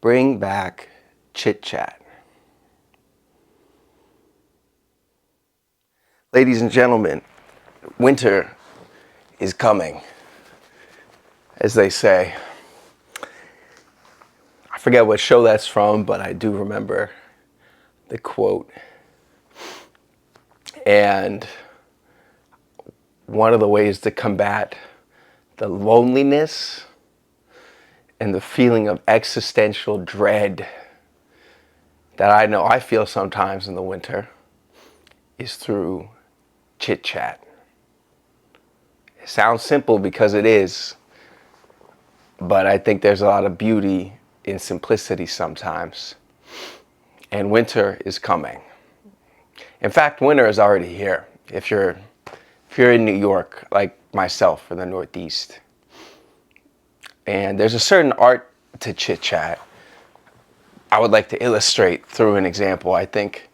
bring back chit chat. Ladies and gentlemen, winter is coming, as they say. I forget what show that's from, but I do remember the quote. And one of the ways to combat the loneliness and the feeling of existential dread that I know I feel sometimes in the winter is through chit chat. It sounds simple because it is, but I think there's a lot of beauty in simplicity sometimes. And winter is coming. In fact, winter is already here. If you're in New York, like myself, in the Northeast. And there's a certain art to chit chat I would like to illustrate through an example. I think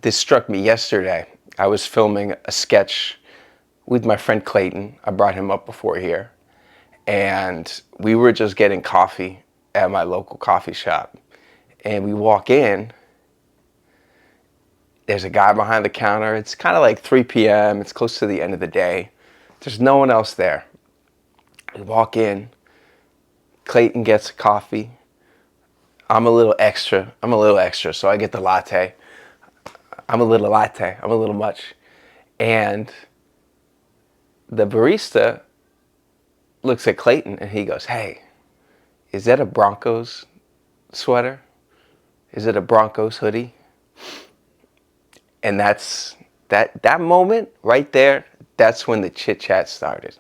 this struck me yesterday. I was filming a sketch with my friend Clayton. I brought him up before here. And we were just getting coffee at my local coffee shop. And we walk in. There's a guy behind the counter. It's kind of like 3 p.m. It's close to the end of the day. There's no one else there. We walk in. Clayton gets coffee. I'm a little extra, so I get the latte. I'm a little much. And the barista looks at Clayton and he goes, "Hey, is that a Broncos sweater? Is it a Broncos hoodie?" And that's that moment right there, that's when the chit chat started.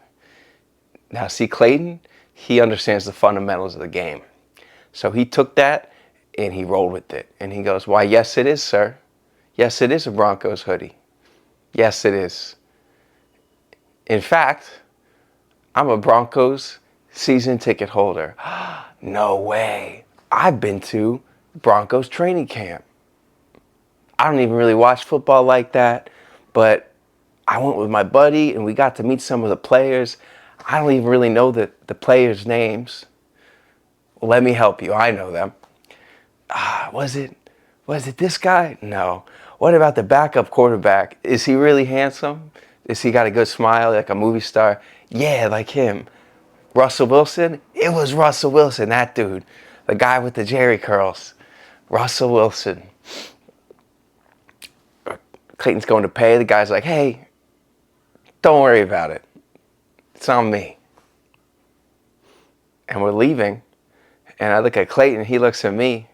Now see, Clayton, he understands the fundamentals of the game. So he took that and he rolled with it. And he goes, "Why, yes it is, sir. Yes, it is a Broncos hoodie. Yes, it is. In fact, I'm a Broncos season ticket holder." "No way. I've been to Broncos training camp. I don't even really watch football like that, but I went with my buddy and we got to meet some of the players. I don't even really know the players' names." "Well, let me help you. I know them." Was it this guy? No. What about the backup quarterback? Is he really handsome? Is he got a good smile like a movie star?" "Yeah, like him." "Russell Wilson?" "It was Russell Wilson, that dude. The guy with the Jerry curls. Russell Wilson." Clayton's going to pay. The guy's like, "Hey, don't worry about it. It's on me." And we're leaving. And I look at Clayton, he looks at me,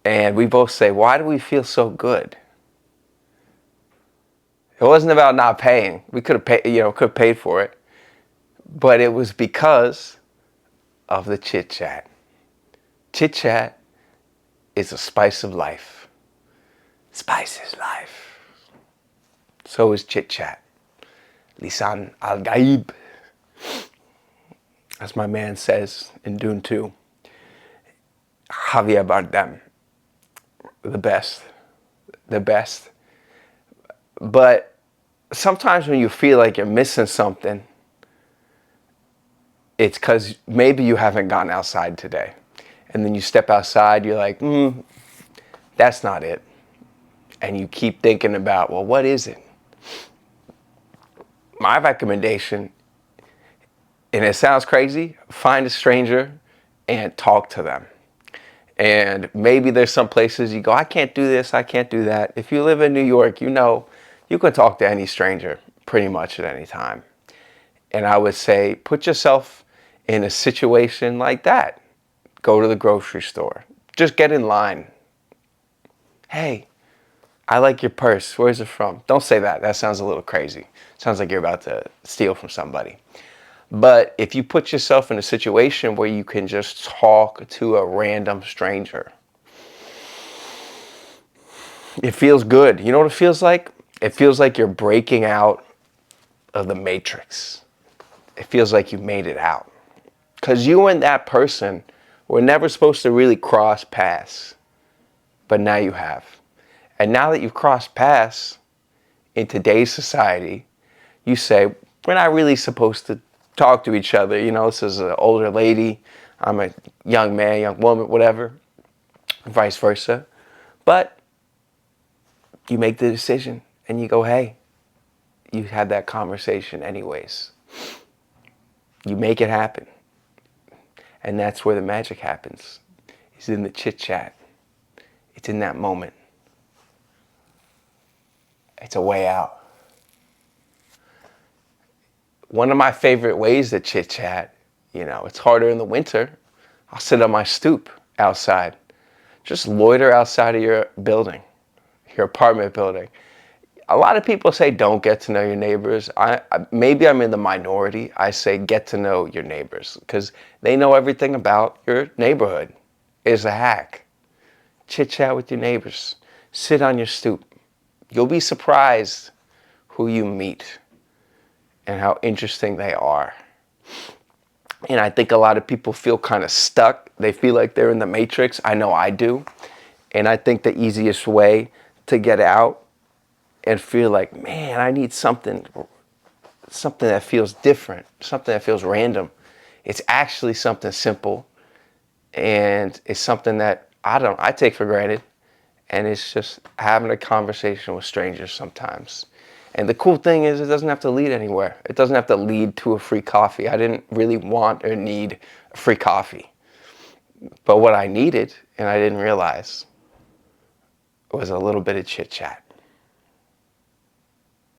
and we both say, "Why do we feel so good?" It wasn't about not paying. We could have paid for it. But it was because of the chit chat. Chit chat is a spice of life. Spice is life. So is chit chat. Lisan al-Gaib, as my man says in Dune 2. Javier Bardem, the best. But sometimes when you feel like you're missing something, it's because maybe you haven't gone outside today. And then you step outside, you're like, that's not it. And you keep thinking about, well, what is it? My recommendation, and it sounds crazy, find a stranger and talk to them. And maybe there's some places you go, "I can't do this, I can't do that." If you live in New York, you know you can talk to any stranger pretty much at any time. And I would say, put yourself in a situation like that. Go to the grocery store. Just get in line. "Hey, I like your purse. Where's it from?" Don't say that. That sounds a little crazy. Sounds like you're about to steal from somebody. But if you put yourself in a situation where you can just talk to a random stranger, it feels good. You know what it feels like? It feels like you're breaking out of the matrix. It feels like you made it out. Because you and that person were never supposed to really cross paths. But now you have. And now that you've crossed paths in today's society, you say, we're not really supposed to talk to each other. You know, this is an older lady. I'm a young man, young woman, whatever, vice versa. But you make the decision and you go, hey, you had that conversation anyways. You make it happen. And that's where the magic happens. It's in the chit chat. It's in that moment. It's a way out. One of my favorite ways to chit chat, it's harder in the winter. I'll sit on my stoop outside. Just loiter outside of your building, your apartment building. A lot of people say don't get to know your neighbors. Maybe I'm in the minority. I say get to know your neighbors because they know everything about your neighborhood. It's a hack. Chit chat with your neighbors. Sit on your stoop. You'll be surprised who you meet and how interesting they are. And I think a lot of people feel kind of stuck. They feel like they're in the matrix. I know I do. And I think the easiest way to get out and feel like, man, I need something that feels different, something that feels random. It's actually something simple, and it's something that I take for granted, and it's just having a conversation with strangers sometimes. And the cool thing is it doesn't have to lead anywhere. It doesn't have to lead to a free coffee. I didn't really want or need a free coffee. But what I needed, and I didn't realize, was a little bit of chit chat.